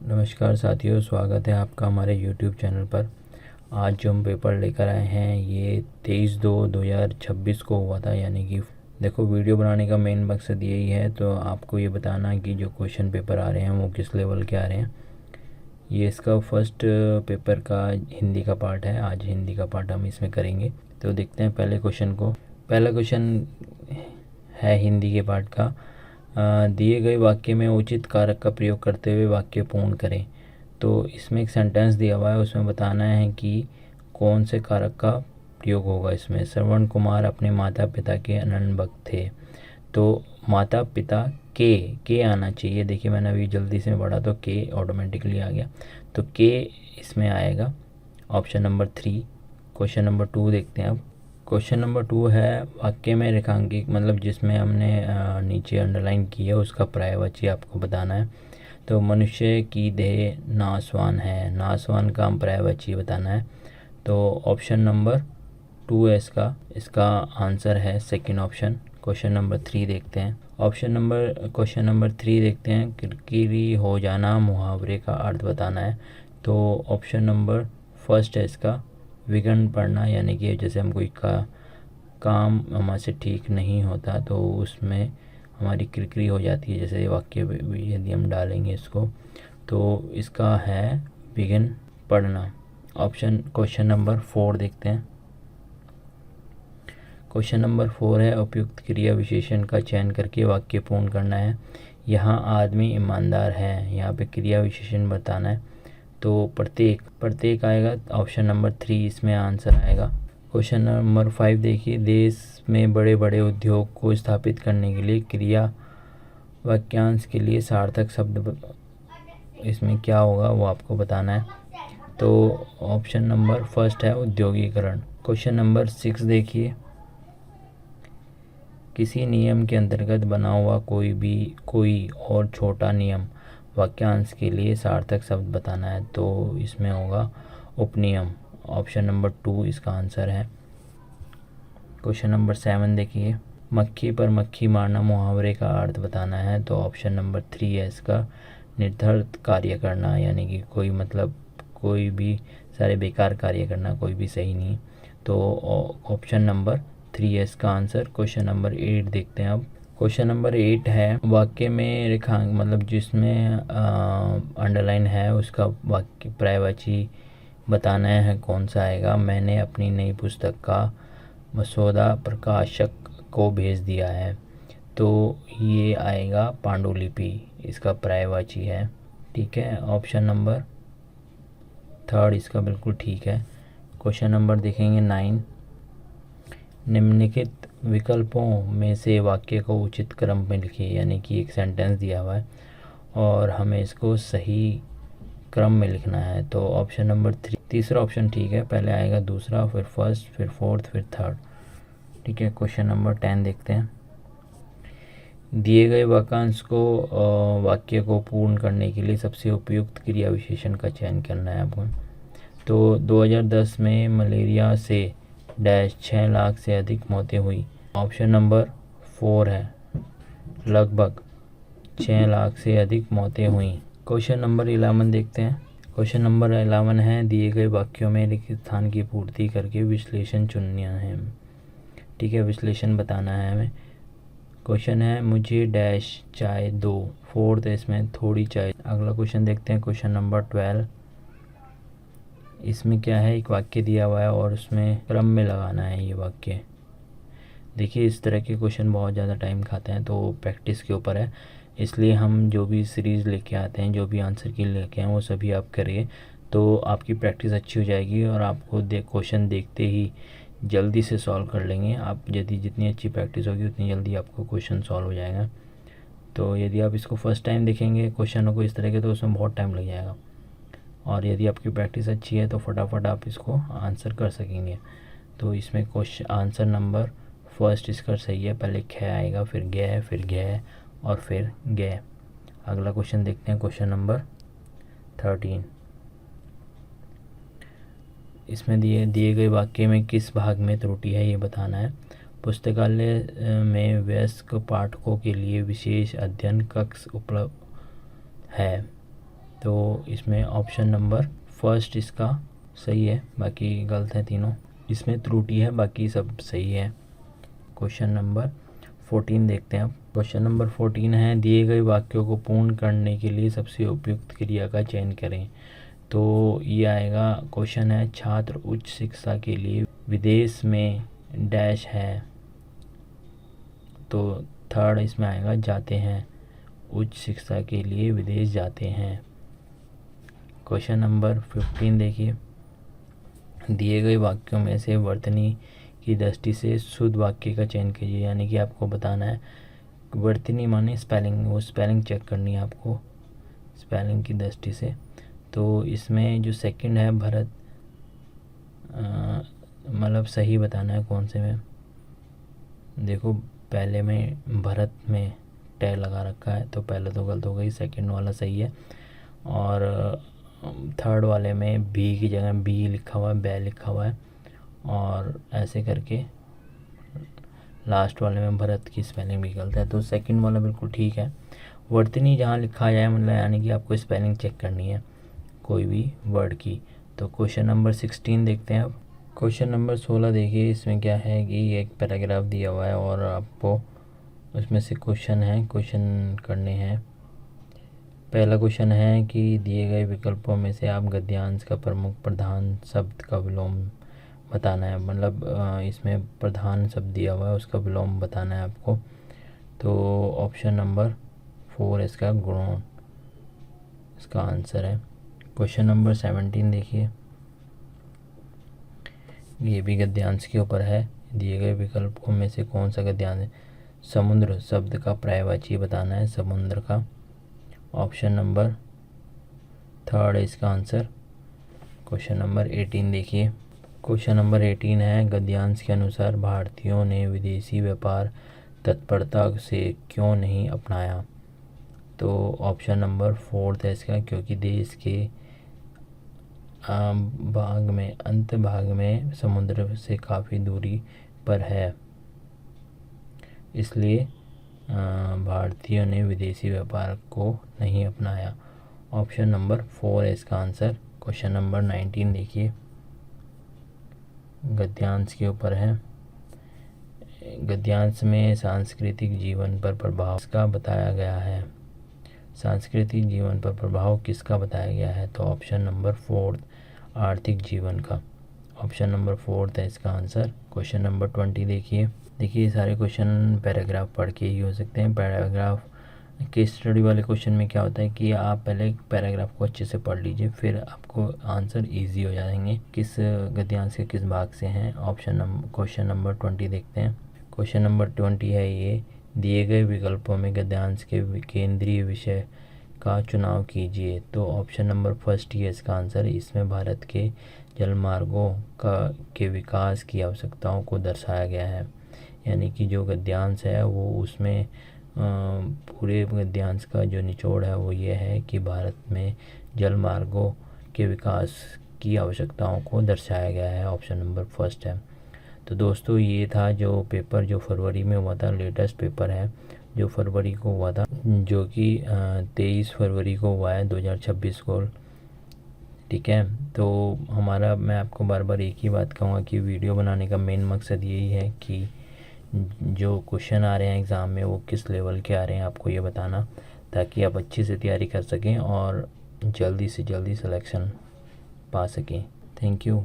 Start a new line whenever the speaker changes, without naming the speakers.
नमस्कार साथियों, स्वागत है आपका हमारे YouTube चैनल पर। आज जो हम पेपर लेकर आए हैं ये 23/2/2026 को हुआ था, यानी कि देखो वीडियो बनाने का मेन मकसद यही है तो आपको ये बताना कि जो क्वेश्चन पेपर आ रहे हैं वो किस लेवल के आ रहे हैं। ये इसका फर्स्ट पेपर का हिंदी का पार्ट है। आज हिंदी का पार्ट हम इसमें करेंगे, तो देखते हैं पहले क्वेश्चन को। पहला क्वेश्चन है हिंदी के पार्ट का। दिए गए वाक्य में उचित कारक का प्रयोग करते हुए वाक्य पूर्ण करें। तो इसमें एक सेंटेंस दिया हुआ है, उसमें बताना है कि कौन से कारक का प्रयोग होगा। इसमें श्रवण कुमार अपने माता पिता के अनन्य भक्त थे। तो माता पिता के आना चाहिए। देखिए मैंने अभी जल्दी से पढ़ा तो के ऑटोमेटिकली आ गया, तो के इसमें आएगा ऑप्शन नंबर 3। क्वेश्चन नंबर 2 देखते हैं अब। क्वेश्चन नंबर 2 है वाक्य में रेखांकित, मतलब जिसमें हमने नीचे अंडरलाइन की है उसका पर्यायवाची आपको बताना है। तो मनुष्य की देह नासवान है, नासवान का हम पर्यायवाची बताना है। तो ऑप्शन नंबर 2 है इसका आंसर है सेकंड ऑप्शन। क्वेश्चन नंबर 3 देखते हैं। क्वेश्चन नंबर 3 देखते हैं। किरकिरी हो जाना मुहावरे का अर्थ बताना है। तो ऑप्शन नंबर फर्स्ट है इसका, विघ्न पड़ना, यानी कि जैसे हम कोई काम हमारे से ठीक नहीं होता तो उसमें हमारी किरकिरी हो जाती है, जैसे वाक्य यदि हम डालेंगे इसको तो इसका है विघ्न पड़ना। क्वेश्चन नंबर 4 देखते हैं। क्वेश्चन नंबर 4 है उपयुक्त क्रिया विशेषण का चयन करके वाक्य पूर्ण करना है। यहाँ आदमी ईमानदार है, यहाँ पे क्रिया विशेषण बताना है। तो प्रत्येक आएगा, ऑप्शन नंबर 3 इसमें आंसर आएगा। क्वेश्चन नंबर 5 देखिए। देश में बड़े बड़े उद्योग को स्थापित करने के लिए क्रिया वाक्यांश के लिए सार्थक शब्द इसमें क्या होगा वो आपको बताना है। तो ऑप्शन नंबर फर्स्ट है औद्योगिकरण। क्वेश्चन नंबर 6 देखिए। किसी नियम के अंतर्गत बना हुआ कोई और छोटा नियम वाक्यांश के लिए सार्थक शब्द बताना है। तो इसमें होगा उपनियम। ऑप्शन नंबर 2 इसका आंसर है। क्वेश्चन नंबर 7 देखिए। मक्खी पर मक्खी मारना मुहावरे का अर्थ बताना है। तो ऑप्शन नंबर 3 है इसका, निर्धर्त कार्य करना, यानी कि कोई भी सारे बेकार कार्य करना, कोई भी सही नहीं। तो ऑप्शन नंबर 3 है इसका आंसर। क्वेश्चन नंबर 8 देखते हैं अब। क्वेश्चन नंबर 8 है वाक्य में रेखांक, मतलब जिसमें अंडरलाइन है उसका वाक्य पर्यायवाची बताना है कौन सा आएगा। मैंने अपनी नई पुस्तक का मसौदा प्रकाशक को भेज दिया है। तो ये आएगा पांडुलिपि, इसका पर्यायवाची है। ठीक है, ऑप्शन नंबर 3 इसका बिल्कुल ठीक है। क्वेश्चन नंबर देखेंगे 9। निम्नलिखित विकल्पों में से वाक्य को उचित क्रम में लिखिए, यानी कि एक सेंटेंस दिया हुआ है और हमें इसको सही क्रम में लिखना है। तो ऑप्शन नंबर 3, तीसरा ऑप्शन ठीक है, पहले आएगा दूसरा, फिर फर्स्ट, फिर फोर्थ, फिर थर्ड। ठीक है, क्वेश्चन नंबर 10 देखते हैं। दिए गए वाक्यांश को वाक्य को पूर्ण करने के लिए सबसे उपयुक्त क्रिया विशेषण का चयन करना है आपको। तो 2010 में मलेरिया से 6 लाख से अधिक मौतें हुई। ऑप्शन नंबर 4 है, लगभग 6 लाख से अधिक मौतें हुई। क्वेश्चन नंबर 11 देखते हैं। क्वेश्चन नंबर 11 है दिए गए वाक्यों में रिक्त स्थान की पूर्ति करके विश्लेषण चुनना है। ठीक है, विश्लेषण बताना है हमें। क्वेश्चन है मुझे डैश चाय दो, फोर्थ इसमें थोड़ी चाय। अगला क्वेश्चन देखते हैं, क्वेश्चन नंबर 12। इसमें क्या है, एक वाक्य दिया हुआ है और उसमें क्रम में लगाना है ये वाक्य। देखिए इस तरह के क्वेश्चन बहुत ज़्यादा टाइम खाते हैं, तो प्रैक्टिस के ऊपर है। इसलिए हम जो भी सीरीज़ लेके आते हैं, जो भी आंसर की लेके आए वो सभी आप करिए, तो आपकी प्रैक्टिस अच्छी हो जाएगी और आपको क्वेश्चन देखते ही जल्दी से सॉल्व कर लेंगे आप। यदि जितनी अच्छी प्रैक्टिस होगी उतनी जल्दी आपको क्वेश्चन सॉल्व हो जाएगा। तो यदि आप इसको फर्स्ट टाइम देखेंगे क्वेश्चनों को इस तरह के, तो उसमें बहुत टाइम लग जाएगा, और यदि आपकी प्रैक्टिस अच्छी है तो फटाफट आप इसको आंसर कर सकेंगे। तो इसमें क्वेश्चन आंसर नंबर फर्स्ट इसका सही है, पहले ख आएगा, फिर ग, फिर घ और फिर ग। अगला क्वेश्चन देखते हैं, क्वेश्चन नंबर 13। इसमें दिए गए वाक्य में किस भाग में त्रुटि है ये बताना है। पुस्तकालय में वयस्क पाठकों के लिए विशेष अध्ययन कक्ष उपलब्ध है। तो इसमें ऑप्शन नंबर फर्स्ट इसका सही है, बाकी गलत है तीनों। इसमें त्रुटि है, बाकी सब सही है। क्वेश्चन नंबर 14 देखते हैं अब। क्वेश्चन नंबर 14 है, दिए गए वाक्यों को पूर्ण करने के लिए सबसे उपयुक्त क्रिया का चयन करें। तो ये आएगा, क्वेश्चन है छात्र उच्च शिक्षा के लिए विदेश में डैश है, तो थर्ड इसमें आएगा जाते हैं, उच्च शिक्षा के लिए विदेश जाते हैं। क्वेश्चन नंबर 15 देखिए, दिए गए वाक्यों में से वर्तनी की दृष्टि से शुद्ध वाक्य का चयन कीजिए। यानी कि आपको बताना है, वर्तनी माने स्पेलिंग, वो स्पेलिंग चेक करनी है आपको स्पेलिंग की दृष्टि से। तो इसमें जो सेकंड है भरत, मतलब सही बताना है कौन से में। देखो पहले में भरत में टे लगा रखा है, तो पहले तो गलत हो गई, सेकंड वाला सही है। और थर्ड वाले में बी की जगह बी लिखा हुआ है, बै लिखा हुआ है, और ऐसे करके लास्ट वाले में भरत की स्पेलिंग भी गलत है। तो सेकंड वाला बिल्कुल ठीक है। वर्तनी जहाँ लिखा जाए मतलब यानी कि आपको स्पेलिंग चेक करनी है कोई भी वर्ड की। तो क्वेश्चन नंबर 16 देखते हैं अब। क्वेश्चन नंबर 16 देखिए, इसमें क्या है कि एक पैराग्राफ दिया हुआ है और आपको उसमें से क्वेश्चन करने हैं। पहला क्वेश्चन है कि दिए गए विकल्पों में से आप गद्यांश का प्रमुख प्रधान शब्द का विलोम बताना है। मतलब इसमें प्रधान शब्द दिया हुआ है, उसका विलोम बताना है आपको। तो ऑप्शन नंबर 4 इसका गुणों इसका आंसर है। क्वेश्चन नंबर 17 देखिए, ये भी गद्यांश के ऊपर है। दिए गए विकल्पों में से कौन सा गद्यांश है? समुद्र शब्द का पर्यायवाची बताना है, समुद्र का। ऑप्शन नंबर 3 है इसका आंसर। क्वेश्चन नंबर 18 देखिए, क्वेश्चन नंबर 18 है, गद्यांश के अनुसार भारतीयों ने विदेशी व्यापार तत्परता से क्यों नहीं अपनाया। तो ऑप्शन नंबर 4 है इसका, क्योंकि देश के अंत भाग में समुद्र से काफ़ी दूरी पर है, इसलिए भारतीयों ने विदेशी व्यापार को नहीं अपनाया। ऑप्शन नंबर 4 है इसका आंसर। क्वेश्चन नंबर 19 देखिए, गद्यांश के ऊपर है। गद्यांश में सांस्कृतिक जीवन पर प्रभाव किसका बताया गया है। सांस्कृतिक जीवन पर प्रभाव किसका बताया गया है। तो ऑप्शन नंबर 4 आर्थिक जीवन का। ऑप्शन नंबर 4 है इसका आंसर। क्वेश्चन नंबर 20 देखिए सारे क्वेश्चन पैराग्राफ पढ़ के ही हो सकते हैं। पैराग्राफ केस स्टडी वाले क्वेश्चन में क्या होता है कि आप पहले पैराग्राफ को अच्छे से पढ़ लीजिए, फिर आपको आंसर इजी हो जाएंगे किस गद्यांश के किस भाग से हैं। क्वेश्चन नंबर 20 देखते हैं। क्वेश्चन नंबर 20 है ये, दिए गए विकल्पों में गद्यांश के केंद्रीय विषय का चुनाव कीजिए। तो ऑप्शन नंबर 1 ही है इसका आंसर। इसमें भारत के जलमार्गों के विकास की आवश्यकताओं को दर्शाया गया है। यानी कि जो गद्यांश है वो उसमें पूरे गद्यांश का जो निचोड़ है वो ये है कि भारत में जलमार्गों के विकास की आवश्यकताओं को दर्शाया गया है। ऑप्शन नंबर 1 है। तो दोस्तों ये था जो पेपर जो फरवरी में हुआ था, लेटेस्ट पेपर है जो फरवरी को हुआ था, जो कि 23 फरवरी को हुआ है 2026 को। ठीक है, तो मैं आपको बार बार एक ही बात कहूँगा कि वीडियो बनाने का मेन मकसद यही है कि जो क्वेश्चन आ रहे हैं एग्ज़ाम में वो किस लेवल के आ रहे हैं आपको ये बताना, ताकि आप अच्छे से तैयारी कर सकें और जल्दी से जल्दी सिलेक्शन पा सकें। Thank you.